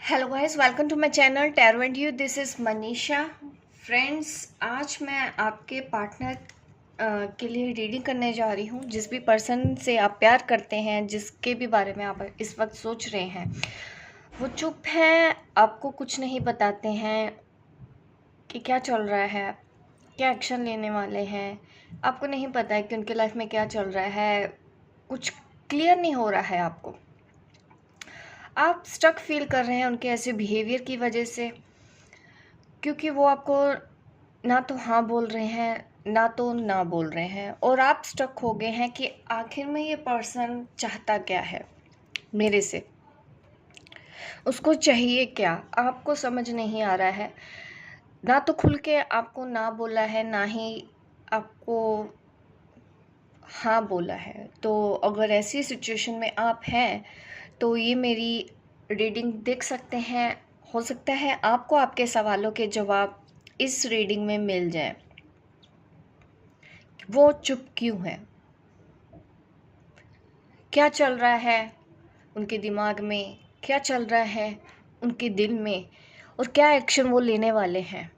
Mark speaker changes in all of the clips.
Speaker 1: Hello guys, welcome to my channel tarot and you. This is Manisha. Friends, आज मैं आपके partner के लिए रीडिंग करने जा रही हूँ। जिस भी पर्सन से आप प्यार करते हैं, जिसके भी बारे में आप इस वक्त सोच रहे हैं, वो चुप हैं, आपको कुछ नहीं बताते हैं कि क्या चल रहा है, क्या एक्शन लेने वाले हैं। आपको नहीं पता है कि उनके लाइफ में क्या चल रहा है, कुछ क्लियर नहीं हो रहा है आपको। आप स्टक फील कर रहे हैं उनके ऐसे बिहेवियर की वजह से, क्योंकि वो आपको ना तो हाँ बोल रहे हैं ना तो ना बोल रहे हैं, और आप स्टक हो गए हैं कि आखिर में ये पर्सन चाहता क्या है मेरे से, उसको चाहिए क्या, आपको समझ नहीं आ रहा है। ना तो खुल के आपको ना बोला है, ना ही आपको हाँ बोला है। तो अगर ऐसी सिचुएशन में आप हैं तो ये मेरी रीडिंग देख सकते हैं। हो सकता है आपको आपके सवालों के जवाब इस रीडिंग में मिल जाए। वो चुप क्यों है, क्या चल रहा है उनके दिमाग में, क्या चल रहा है उनके दिल में, और क्या एक्शन वो लेने वाले हैं।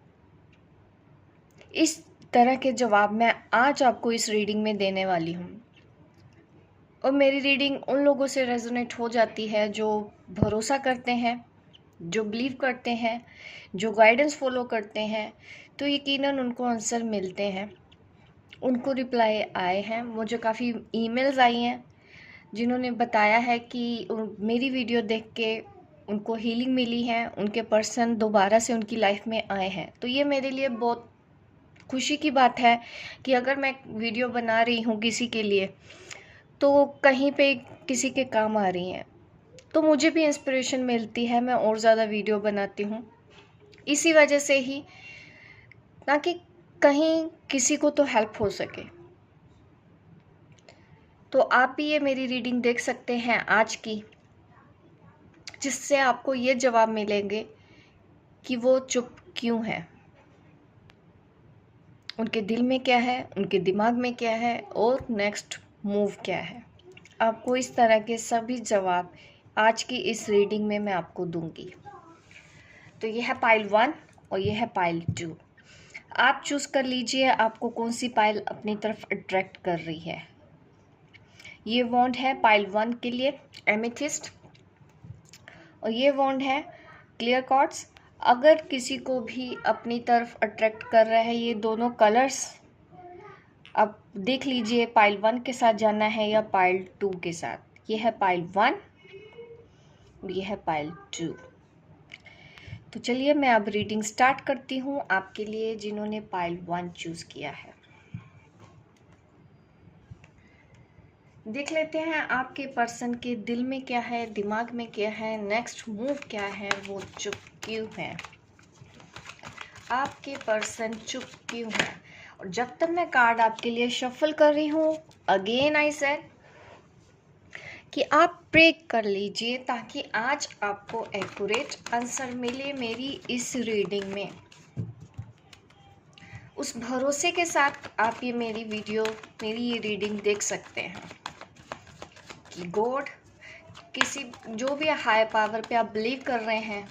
Speaker 1: इस तरह के जवाब मैं आज आपको इस रीडिंग में देने वाली हूँ। और मेरी रीडिंग उन लोगों से रेजोनेट हो जाती है जो भरोसा करते हैं, जो बिलीव करते हैं, जो गाइडेंस फॉलो करते हैं। तो यकीनन उनको आंसर मिलते हैं, उनको रिप्लाई आए हैं। मुझे काफ़ी ईमेल्स आई हैं जिन्होंने बताया है कि मेरी वीडियो देख के उनको हीलिंग मिली है, उनके पर्सन दोबारा से उनकी लाइफ में आए हैं। तो ये मेरे लिए बहुत खुशी की बात है कि अगर मैं वीडियो बना रही हूँ किसी के लिए, तो कहीं पे किसी के काम आ रही हैं, तो मुझे भी इंस्पिरेशन मिलती है, मैं और ज़्यादा वीडियो बनाती हूँ इसी वजह से ही, ताकि कहीं किसी को तो हेल्प हो सके। तो आप भी ये मेरी रीडिंग देख सकते हैं आज की, जिससे आपको ये जवाब मिलेंगे कि वो चुप क्यों है, उनके दिल में क्या है, उनके दिमाग में क्या है, और नेक्स्ट मूव क्या है। आपको इस तरह के सभी जवाब आज की इस रीडिंग में मैं आपको दूंगी। तो ये है पाइल 1 और ये है पाइल 2। आप चूज़ कर लीजिए आपको कौन सी पाइल अपनी तरफ अट्रैक्ट कर रही है। ये वॉन्ड है पाइल 1 के लिए एमेथिस्ट, और ये वॉन्ड है क्लियर क्वार्ट्ज। अगर किसी को भी अपनी तरफ अट्रैक्ट कर रहा है ये दोनों कलर्स, अब देख लीजिए पाइल 1 के साथ जाना है या पाइल 2 के साथ। ये है पाइल 1 और ये है पाइल 2। तो चलिए मैं अब रीडिंग स्टार्ट करती हूँ आपके लिए जिन्होंने पाइल 1 चूज़ किया है। देख लेते हैं आपके पर्सन के दिल में क्या है, दिमाग में क्या है, नेक्स्ट मूव क्या है, वो चुप क्यों है। आपके पर्सन चुप क्यों है। और जब तक मैं कार्ड आपके लिए शफल कर रही हूँ, अगेन आई सेड कि आप प्रे कर लीजिए ताकि आज आपको एक्यूरेट आंसर मिले मेरी इस रीडिंग में। उस भरोसे के साथ आप ये मेरी वीडियो, मेरी ये रीडिंग देख सकते हैं कि गॉड, किसी जो भी हाई पावर पे आप बिलीव कर रहे हैं,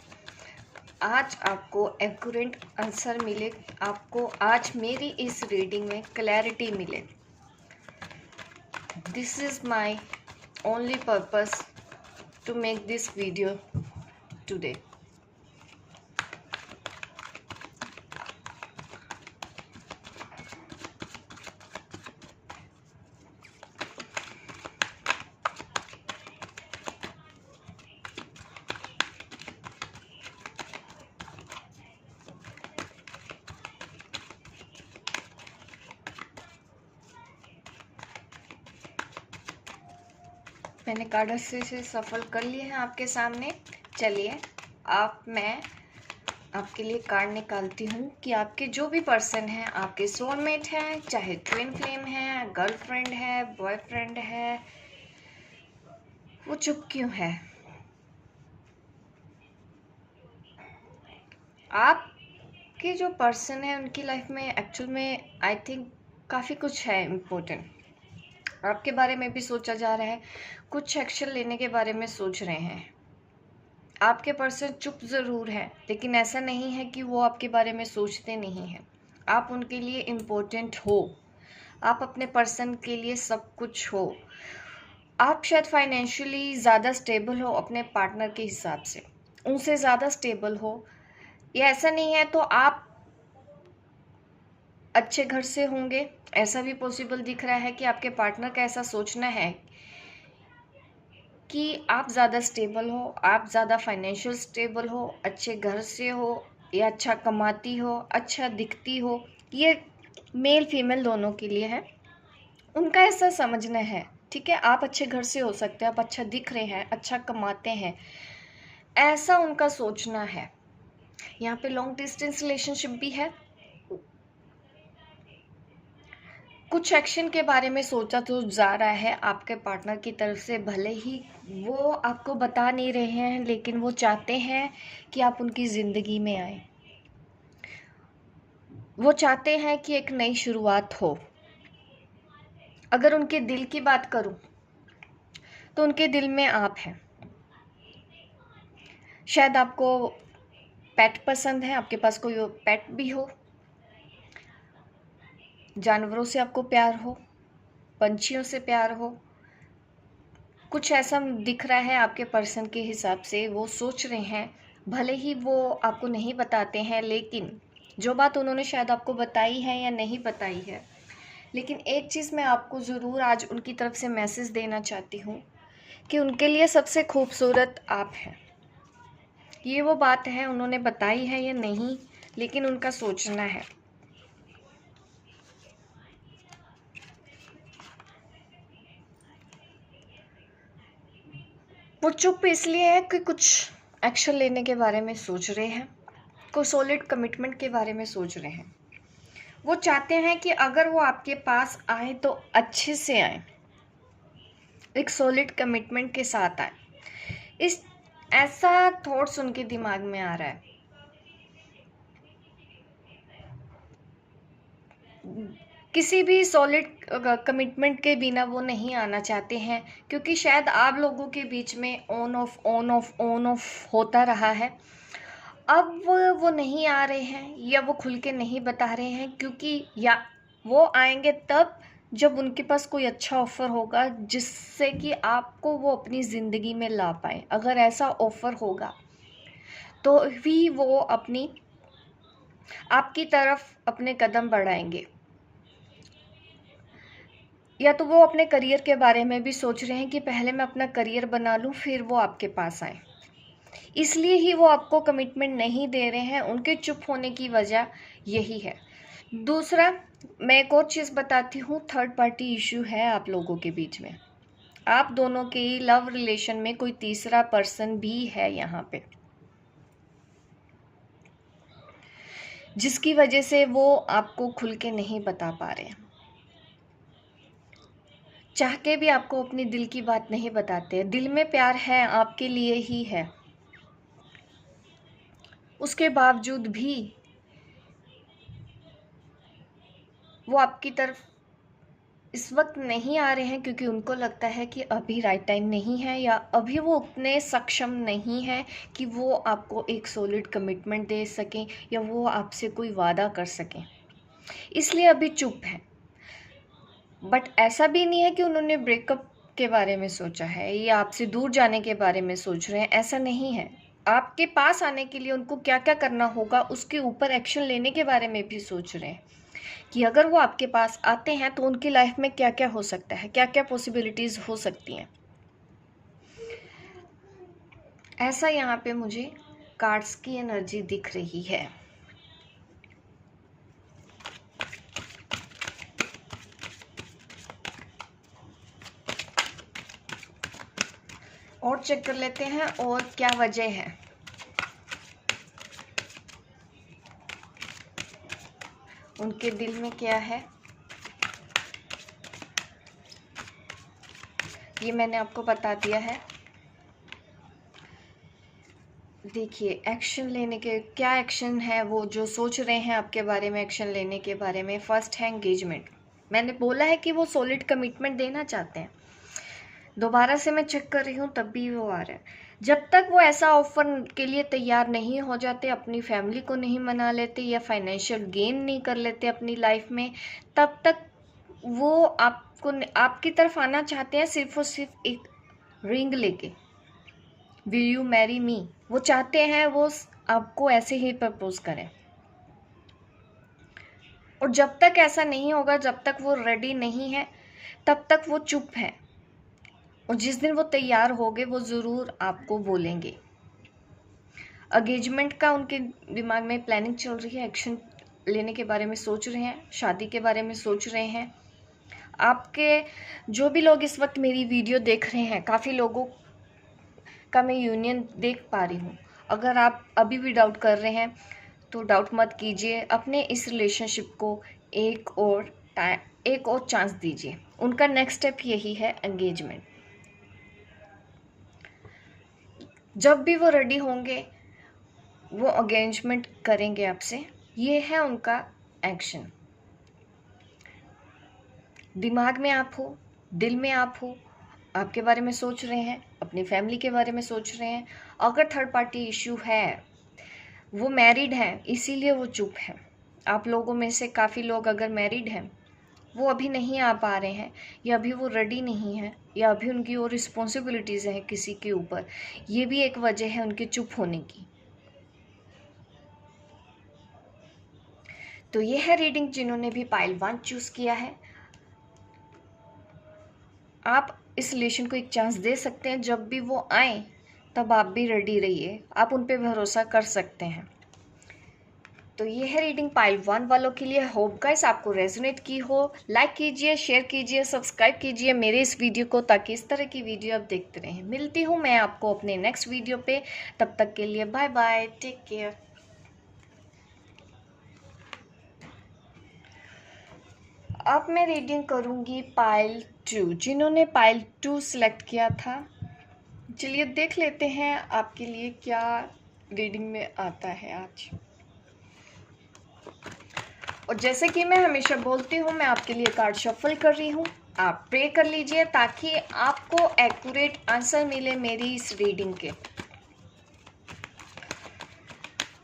Speaker 1: आज आपको एक्यूरेट आंसर मिले, आपको आज मेरी इस रीडिंग में क्लैरिटी मिले। This is my only purpose to make this video today. मैंने कार्ड से सफल कर लिए हैं आपके सामने। चलिए मैं आपके लिए कार्ड निकालती हूँ कि आपके जो भी पर्सन हैं, आपके सोलमेट हैं, चाहे ट्विन फ्लेम है, गर्लफ्रेंड है, बॉयफ्रेंड है, वो चुप क्यों है। आपके जो पर्सन है उनकी लाइफ में एक्चुअल में आई थिंक काफ़ी कुछ है इम्पोर्टेंट, आपके बारे में भी सोचा जा रहा है, कुछ एक्शन लेने के बारे में सोच रहे हैं। आपके पर्सन चुप ज़रूर है, लेकिन ऐसा नहीं है कि वो आपके बारे में सोचते नहीं हैं। आप उनके लिए इम्पोर्टेंट हो, आप अपने पर्सन के लिए सब कुछ हो। आप शायद फाइनेंशियली ज़्यादा स्टेबल हो अपने पार्टनर के हिसाब से, उनसे ज़्यादा स्टेबल हो, या ऐसा नहीं है तो आप अच्छे घर से होंगे। ऐसा भी पॉसिबल दिख रहा है कि आपके पार्टनर का ऐसा सोचना है कि आप ज़्यादा स्टेबल हो, आप ज़्यादा फाइनेंशियल स्टेबल हो, अच्छे घर से हो, या अच्छा कमाती हो, अच्छा दिखती हो। ये मेल फीमेल दोनों के लिए है, उनका ऐसा समझना है। ठीक है, आप अच्छे घर से हो सकते हैं, आप अच्छा दिख रहे हैं, अच्छा कमाते हैं, ऐसा उनका सोचना है। यहाँ पे लॉन्ग डिस्टेंस रिलेशनशिप भी है। कुछ एक्शन के बारे में सोचा तो जा रहा है आपके पार्टनर की तरफ से, भले ही वो आपको बता नहीं रहे हैं, लेकिन वो चाहते हैं कि आप उनकी ज़िंदगी में आए। वो चाहते हैं कि एक नई शुरुआत हो। अगर उनके दिल की बात करूं तो उनके दिल में आप हैं। शायद आपको पेट पसंद है, आपके पास कोई पेट भी हो, जानवरों से आपको प्यार हो, पंछियों से प्यार हो। कुछ ऐसा दिख रहा है आपके पर्सन के हिसाब से, वो सोच रहे हैं। भले ही वो आपको नहीं बताते हैं, लेकिन जो बात उन्होंने शायद आपको बताई है या नहीं बताई है, लेकिन एक चीज़ मैं आपको ज़रूर आज उनकी तरफ से मैसेज देना चाहती हूँ कि उनके लिए सबसे खूबसूरत आप हैं। ये वो बात है, उन्होंने बताई है या नहीं, लेकिन उनका सोचना है। वो चुप इसलिए है कि कुछ एक्शन लेने के बारे में सोच रहे हैं, कोई सॉलिड कमिटमेंट के बारे में सोच रहे हैं। वो चाहते हैं कि अगर वो आपके पास आए तो अच्छे से आए, एक सॉलिड कमिटमेंट के साथ आए। इस ऐसा थॉट्स उनके दिमाग में आ रहा है। किसी भी सॉलिड कमिटमेंट के बिना वो नहीं आना चाहते हैं, क्योंकि शायद आप लोगों के बीच में on off on off on off होता रहा है। अब वो नहीं आ रहे हैं, या वो खुल के नहीं बता रहे हैं, क्योंकि या वो आएंगे तब जब उनके पास कोई अच्छा ऑफ़र होगा जिससे कि आपको वो अपनी ज़िंदगी में ला पाए। अगर ऐसा ऑफ़र होगा तो भी वो अपनी आपकी तरफ अपने कदम बढ़ाएंगे। या तो वो अपने करियर के बारे में भी सोच रहे हैं कि पहले मैं अपना करियर बना लूँ, फिर वो आपके पास आए। इसलिए ही वो आपको कमिटमेंट नहीं दे रहे हैं, उनके चुप होने की वजह यही है। दूसरा, मैं एक और चीज़ बताती हूँ, थर्ड पार्टी इशू है आप लोगों के बीच में। आप दोनों के लव रिलेशन में कोई तीसरा पर्सन भी है यहाँ पे, जिसकी वजह से वो आपको खुल के नहीं बता पा रहे हैं। चाह के भी आपको अपनी दिल की बात नहीं बताते। दिल में प्यार है, आपके लिए ही है, उसके बावजूद भी वो आपकी तरफ इस वक्त नहीं आ रहे हैं, क्योंकि उनको लगता है कि अभी राइट टाइम नहीं है, या अभी वो उतने सक्षम नहीं है कि वो आपको एक सॉलिड कमिटमेंट दे सकें, या वो आपसे कोई वादा कर सकें, इसलिए अभी चुप है। बट ऐसा भी नहीं है कि उन्होंने ब्रेकअप के बारे में सोचा है या आपसे दूर जाने के बारे में सोच रहे हैं, ऐसा नहीं है। आपके पास आने के लिए उनको क्या क्या करना होगा उसके ऊपर एक्शन लेने के बारे में भी सोच रहे हैं, कि अगर वो आपके पास आते हैं तो उनकी लाइफ में क्या क्या हो सकता है, क्या क्या पॉसिबिलिटीज़ हो सकती हैं। ऐसा यहाँ पे मुझे कार्ड्स की एनर्जी दिख रही है। और चेक कर लेते हैं और क्या वजह है। उनके दिल में क्या है, ये मैंने आपको बता दिया है। देखिए, एक्शन लेने के क्या एक्शन है, वो जो सोच रहे हैं आपके बारे में एक्शन लेने के बारे में। फर्स्ट है एंगेजमेंट। मैंने बोला है कि वो सॉलिड कमिटमेंट देना चाहते हैं। दोबारा से मैं चेक कर रही हूँ तब भी वो आ रहा है। जब तक वो ऐसा ऑफर के लिए तैयार नहीं हो जाते, अपनी फैमिली को नहीं मना लेते या फाइनेंशियल गेन नहीं कर लेते अपनी लाइफ में, तब तक वो आपको आपकी तरफ आना चाहते हैं सिर्फ और सिर्फ एक रिंग लेके, विल यू मैरी मी। वो चाहते हैं वो आपको ऐसे ही प्रपोज करें। और जब तक ऐसा नहीं होगा, जब तक वो रेडी नहीं है, तब तक वो चुप है। और जिस दिन वो तैयार होंगे वो ज़रूर आपको बोलेंगे। एंगेजमेंट का उनके दिमाग में प्लानिंग चल रही है, एक्शन लेने के बारे में सोच रहे हैं, शादी के बारे में सोच रहे हैं। आपके जो भी लोग इस वक्त मेरी वीडियो देख रहे हैं, काफ़ी लोगों का मैं यूनियन देख पा रही हूँ। अगर आप अभी भी डाउट कर रहे हैं तो डाउट मत कीजिए, अपने इस रिलेशनशिप को एक और चांस दीजिए। उनका नेक्स्ट स्टेप यही है, एंगेजमेंट। जब भी वो रेडी होंगे वो एंगेजमेंट करेंगे आपसे, ये है उनका एक्शन। दिमाग में आप हो, दिल में आप हो, आपके बारे में सोच रहे हैं, अपनी फैमिली के बारे में सोच रहे हैं। अगर थर्ड पार्टी इश्यू है, वो मैरिड है इसीलिए वो चुप है। आप लोगों में से काफ़ी लोग अगर मैरिड हैं, वो अभी नहीं आ पा रहे हैं, या अभी वो रेडी नहीं है, या अभी उनकी और रिस्पॉन्सिबिलिटीज़ हैं किसी के ऊपर, ये भी एक वजह है उनके चुप होने की। तो ये है रीडिंग जिन्होंने भी पाइल 1 चूज़ किया है। आप इस रिलेशन को एक चांस दे सकते हैं। जब भी वो आए तब आप भी रेडी रहिए, आप उन पे भरोसा कर सकते हैं। तो ये है रीडिंग पाइल 1 वालों के लिए। होप गाइस आपको रेजोनेट की हो। लाइक कीजिए, शेयर कीजिए, सब्सक्राइब कीजिए मेरे इस वीडियो को, ताकि इस तरह की वीडियो आप देखते रहें। मिलती हूँ मैं आपको अपने नेक्स्ट वीडियो पे, तब तक के लिए बाय बाय, टेक केयर। अब मैं रीडिंग करूँगी पाइल 2, जिन्होंने पाइल 2 सिलेक्ट किया था। चलिए देख लेते हैं आपके लिए क्या रीडिंग में आता है आज। और जैसे कि मैं हमेशा बोलती हूँ, मैं आपके लिए कार्ड शफल कर रही हूँ। आप प्रे कर लीजिए ताकि आपको एक्यूरेट आंसर मिले मेरी इस रीडिंग के।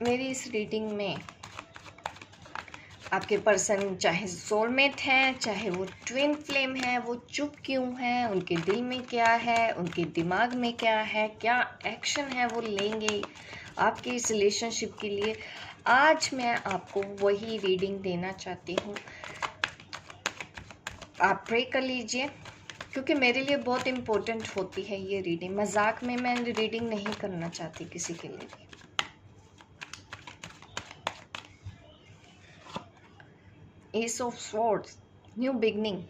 Speaker 1: मेरी इस रीडिंग में आपके पर्सन चाहे सोलमेट हैं, चाहे वो ट्विन फ्लेम है, वो चुप क्यों हैं, उनके दिल में क्या है, उनके दिमाग में क्या है, क्या एक्शन है वो लेंगे आपके इस रिलेशनशिप के लिए। आज मैं आपको वही रीडिंग देना चाहती हूँ। आप प्रे कर लीजिए, क्योंकि मेरे लिए बहुत इम्पोर्टेंट होती है ये रीडिंग। मजाक में मैं रीडिंग नहीं करना चाहती किसी के लिए भी। S of swords, new beginning.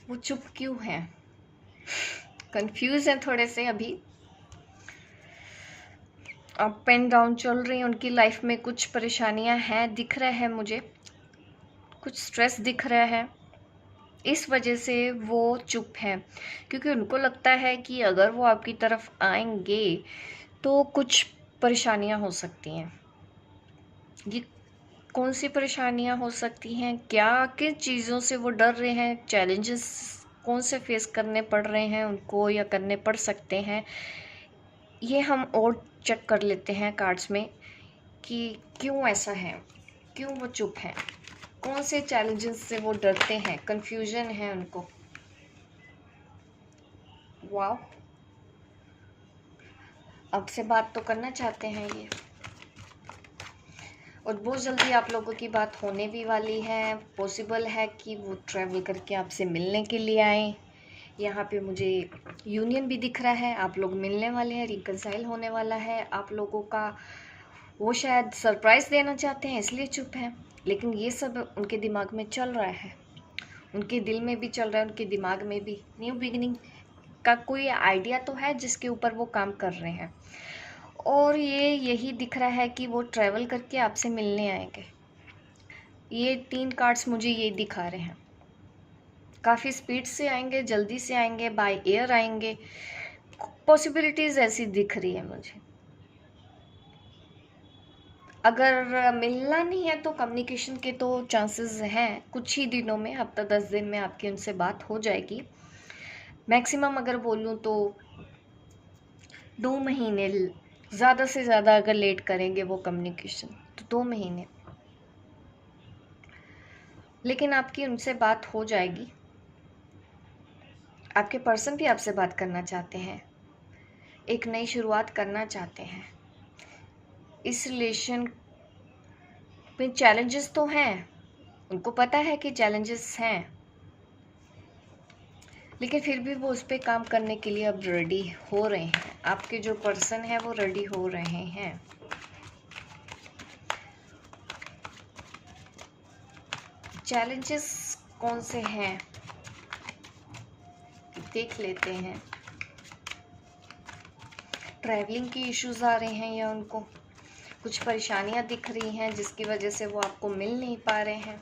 Speaker 1: वो चुप क्यों हैं, कंफ्यूज हैं थोड़े से अभी, अप एंड डाउन चल रही हैं उनकी लाइफ में। कुछ परेशानियां हैं, दिख रहा है मुझे, कुछ स्ट्रेस दिख रहा है। इस वजह से वो चुप हैं, क्योंकि उनको लगता है कि अगर वो आपकी तरफ आएंगे तो कुछ परेशानियां हो सकती हैं। ये कौन सी परेशानियां हो सकती हैं, क्या किन चीज़ों से वो डर रहे हैं, चैलेंजेस कौन से फेस करने पड़ रहे हैं उनको या करने पड़ सकते हैं, ये हम और चेक कर लेते हैं कार्ड्स में कि क्यों ऐसा है, क्यों वो चुप हैं, कौन से चैलेंजेस से वो डरते हैं, कंफ्यूजन है उनको। वाह, अब से बात तो करना चाहते हैं ये, और बहुत जल्दी आप लोगों की बात होने भी वाली है। पॉसिबल है कि वो ट्रैवल करके आपसे मिलने के लिए आए। यहाँ पे मुझे यूनियन भी दिख रहा है, आप लोग मिलने वाले हैं, रिकनसाइल होने वाला है आप लोगों का। वो शायद सरप्राइज़ देना चाहते हैं इसलिए चुप हैं, लेकिन ये सब उनके दिमाग में चल रहा है, उनके दिल में भी चल रहा है, उनके दिमाग में भी। न्यू बिगिनिंग का कोई आइडिया तो है जिसके ऊपर वो काम कर रहे हैं, और ये यही दिख रहा है कि वो ट्रैवल करके आपसे मिलने आएंगे। ये 3 कार्ड्स मुझे ये दिखा रहे हैं, काफ़ी स्पीड से आएंगे, जल्दी से आएंगे, बाय एयर आएंगे, पॉसिबिलिटीज़ ऐसी दिख रही है मुझे। अगर मिलना नहीं है तो कम्युनिकेशन के तो चांसेस हैं, कुछ ही दिनों में, हफ्ता 10 दिन में आपकी उनसे बात हो जाएगी। मैक्सिमम अगर बोलूँ तो 2 महीने, ज़्यादा से ज़्यादा अगर लेट करेंगे वो कम्युनिकेशन तो 2 महीने। लेकिन आपकी उनसे बात हो जाएगी। आपके पर्सन भी आपसे बात करना चाहते हैं, एक नई शुरुआत करना चाहते हैं। इस रिलेशन में चैलेंजेस तो हैं, उनको पता है कि चैलेंजेस हैं, लेकिन फिर भी वो उस पर काम करने के लिए अब रेडी हो रहे हैं। आपके जो पर्सन है वो रेडी हो रहे हैं। चैलेंजेस कौन से हैं देख लेते हैं। ट्रैवलिंग की इश्यूज आ रहे हैं या उनको कुछ परेशानियां दिख रही हैं जिसकी वजह से वो आपको मिल नहीं पा रहे हैं।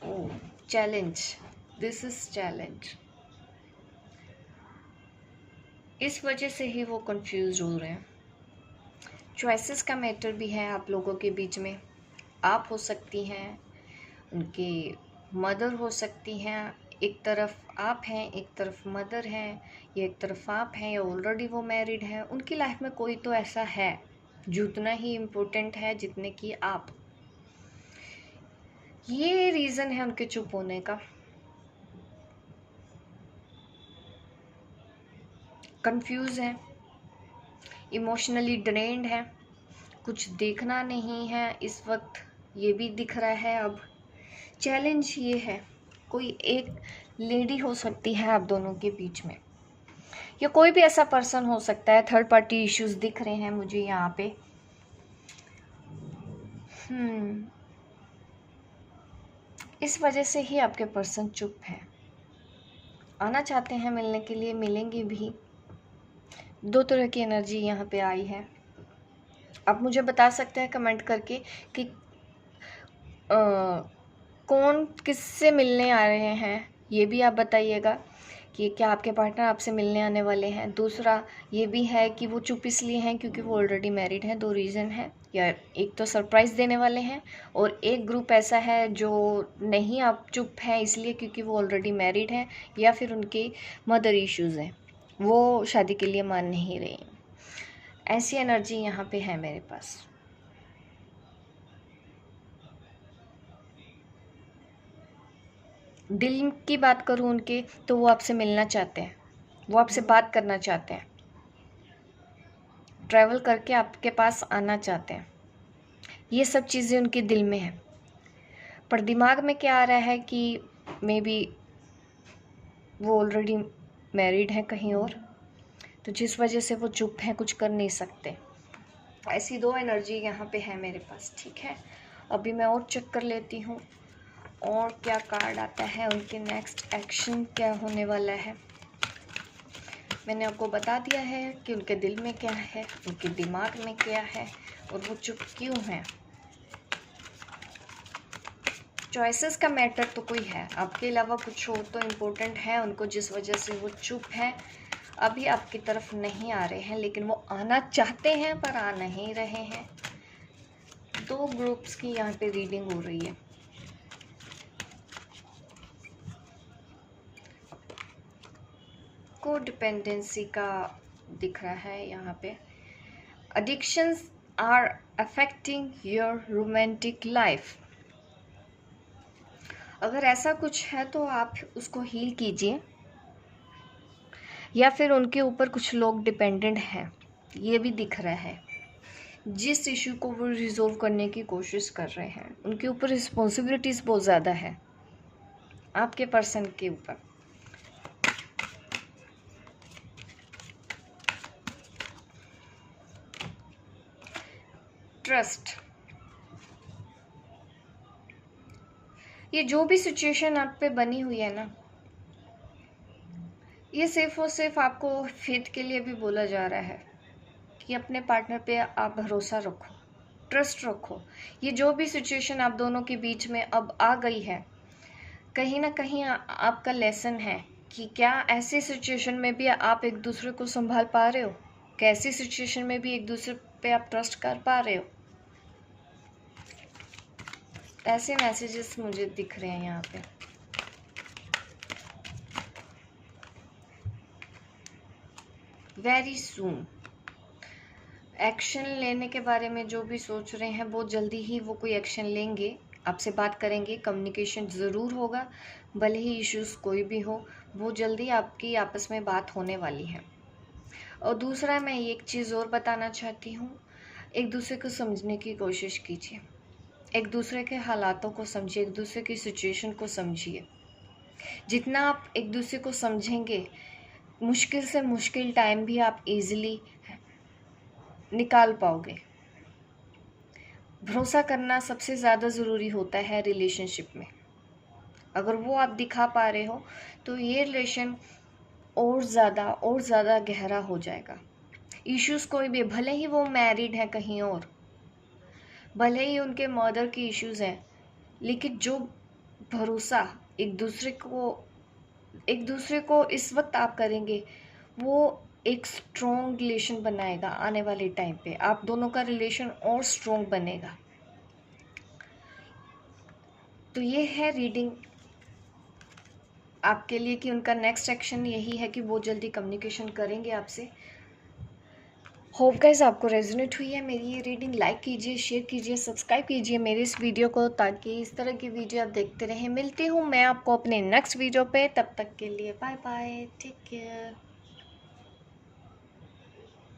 Speaker 1: ओह, चैलेंज, दिस इज चैलेंज। इस वजह से ही वो कंफ्यूज हो रहे हैं। चॉइसेस का मैटर भी है आप लोगों के बीच में। आप हो सकती हैं, उनके मदर हो सकती हैं। एक तरफ आप हैं, एक तरफ मदर हैं, या एक तरफ आप हैं, या ऑलरेडी वो मैरिड है। उनकी लाइफ में कोई तो ऐसा है जो उतना ही इम्पोर्टेंट है जितने कि आप। ये रीज़न है उनके चुप होने का। कंफ्यूज है, इमोशनली ड्रेन्ड है, कुछ देखना नहीं है इस वक्त, ये भी दिख रहा है। अब चैलेंज ये है, कोई एक लेडी हो सकती है आप दोनों के बीच में, या कोई भी ऐसा पर्सन हो सकता है। थर्ड पार्टी इश्यूज दिख रहे हैं मुझे यहाँ पे। इस वजह से ही आपके पर्सन चुप है। आना चाहते हैं मिलने के लिए, मिलेंगे भी। 2 तरह की एनर्जी यहाँ पे आई है। आप मुझे बता सकते हैं कमेंट करके कि कौन किससे मिलने आ रहे हैं, ये भी आप बताइएगा कि क्या आपके पार्टनर आपसे मिलने आने वाले हैं। दूसरा ये भी है कि वो चुप इसलिए हैं क्योंकि वो ऑलरेडी मैरिड हैं। 2 रीज़न है, या एक तो सरप्राइज़ देने वाले हैं, और एक ग्रुप ऐसा है जो नहीं, आप चुप हैं इसलिए क्योंकि वो ऑलरेडी मैरिड हैं, या फिर उनके मदर इश्यूज़ हैं, वो शादी के लिए मान नहीं रही। ऐसी एनर्जी यहाँ पे है मेरे पास। दिल की बात करूँ उनके, तो वो आपसे मिलना चाहते हैं, वो आपसे बात करना चाहते हैं, ट्रैवल करके आपके पास आना चाहते हैं। ये सब चीज़ें उनके दिल में है, पर दिमाग में क्या आ रहा है कि मे बी वो ऑलरेडी मैरिड है कहीं और, तो जिस वजह से वो चुप हैं, कुछ कर नहीं सकते। ऐसी 2 एनर्जी यहाँ पे है मेरे पास। ठीक है, अभी मैं और चेक कर लेती हूँ और क्या कार्ड आता है, उनके नेक्स्ट एक्शन क्या होने वाला है। मैंने आपको बता दिया है कि उनके दिल में क्या है, उनके दिमाग में क्या है, और वो चुप क्यों हैं। चॉइसेस का मैटर तो कोई है, आपके अलावा कुछ हो तो इम्पोर्टेंट है उनको, जिस वजह से वो चुप हैं। अभी आपकी तरफ नहीं आ रहे हैं, लेकिन वो आना चाहते हैं पर आ नहीं रहे हैं। 2 ग्रुप्स की यहाँ पे रीडिंग हो रही है। को डिपेंडेंसी का दिख रहा है यहाँ पे। Addictions are affecting your romantic life. अगर ऐसा कुछ है तो आप उसको हील कीजिए, या फिर उनके ऊपर कुछ लोग डिपेंडेंट हैं, ये भी दिख रहा है। जिस इशू को वो रिजोल्व करने की कोशिश कर रहे हैं, उनके ऊपर रिस्पॉन्सिबिलिटीज़ बहुत ज़्यादा है आपके पर्सन के ऊपर। ट्रस्ट, ये जो भी सिचुएशन आप पे बनी हुई है ना, ये सिर्फ और सिर्फ आपको फेथ के लिए भी बोला जा रहा है कि अपने पार्टनर पे आप भरोसा रखो, ट्रस्ट रखो। ये जो भी सिचुएशन आप दोनों के बीच में अब आ गई है, कहीं ना कहीं आपका लेसन है कि क्या ऐसी सिचुएशन में भी आप एक दूसरे को संभाल पा रहे हो, कैसी सिचुएशन में भी एक दूसरे पे आप ट्रस्ट कर पा रहे हो। ऐसे मैसेजेस मुझे दिख रहे हैं यहाँ पे। Very soon. एक्शन लेने के बारे में जो भी सोच रहे हैं वो जल्दी ही वो कोई एक्शन लेंगे, आपसे बात करेंगे, कम्युनिकेशन ज़रूर होगा, भले ही इश्यूज़ कोई भी हो, वो जल्दी आपकी आपस में बात होने वाली है। और दूसरा मैं एक चीज़ और बताना चाहती हूँ, एक दूसरे को समझने की कोशिश कीजिए, एक दूसरे के हालातों को समझिए, एक दूसरे की सिचुएशन को समझिए। जितना आप एक दूसरे को समझेंगे, मुश्किल से मुश्किल टाइम भी आप इजीली निकाल पाओगे। भरोसा करना सबसे ज़्यादा ज़रूरी होता है रिलेशनशिप में। अगर वो आप दिखा पा रहे हो तो ये रिलेशन और ज़्यादा गहरा हो जाएगा। इश्यूज़ कोई भी, भले ही वो मैरिड हैं कहीं और, भले ही उनके मदर की इश्यूज़ हैं, लेकिन जो भरोसा एक दूसरे को इस वक्त आप करेंगे, वो एक स्ट्रॉन्ग रिलेशन बनाएगा। आने वाले टाइम पे आप दोनों का रिलेशन और स्ट्रॉन्ग बनेगा। तो ये है रीडिंग आपके लिए कि उनका नेक्स्ट एक्शन यही है कि वो जल्दी कम्युनिकेशन करेंगे आपसे। होप गाइस आपको रेजोनेट हुई है मेरी ये रीडिंग। लाइक कीजिए, शेयर कीजिए, सब्सक्राइब कीजिए मेरे इस वीडियो को, ताकि इस तरह की वीडियो आप देखते रहें। मिलती हूँ मैं आपको अपने नेक्स्ट वीडियो पे, तब तक के लिए बाय बाय, टेक केयर।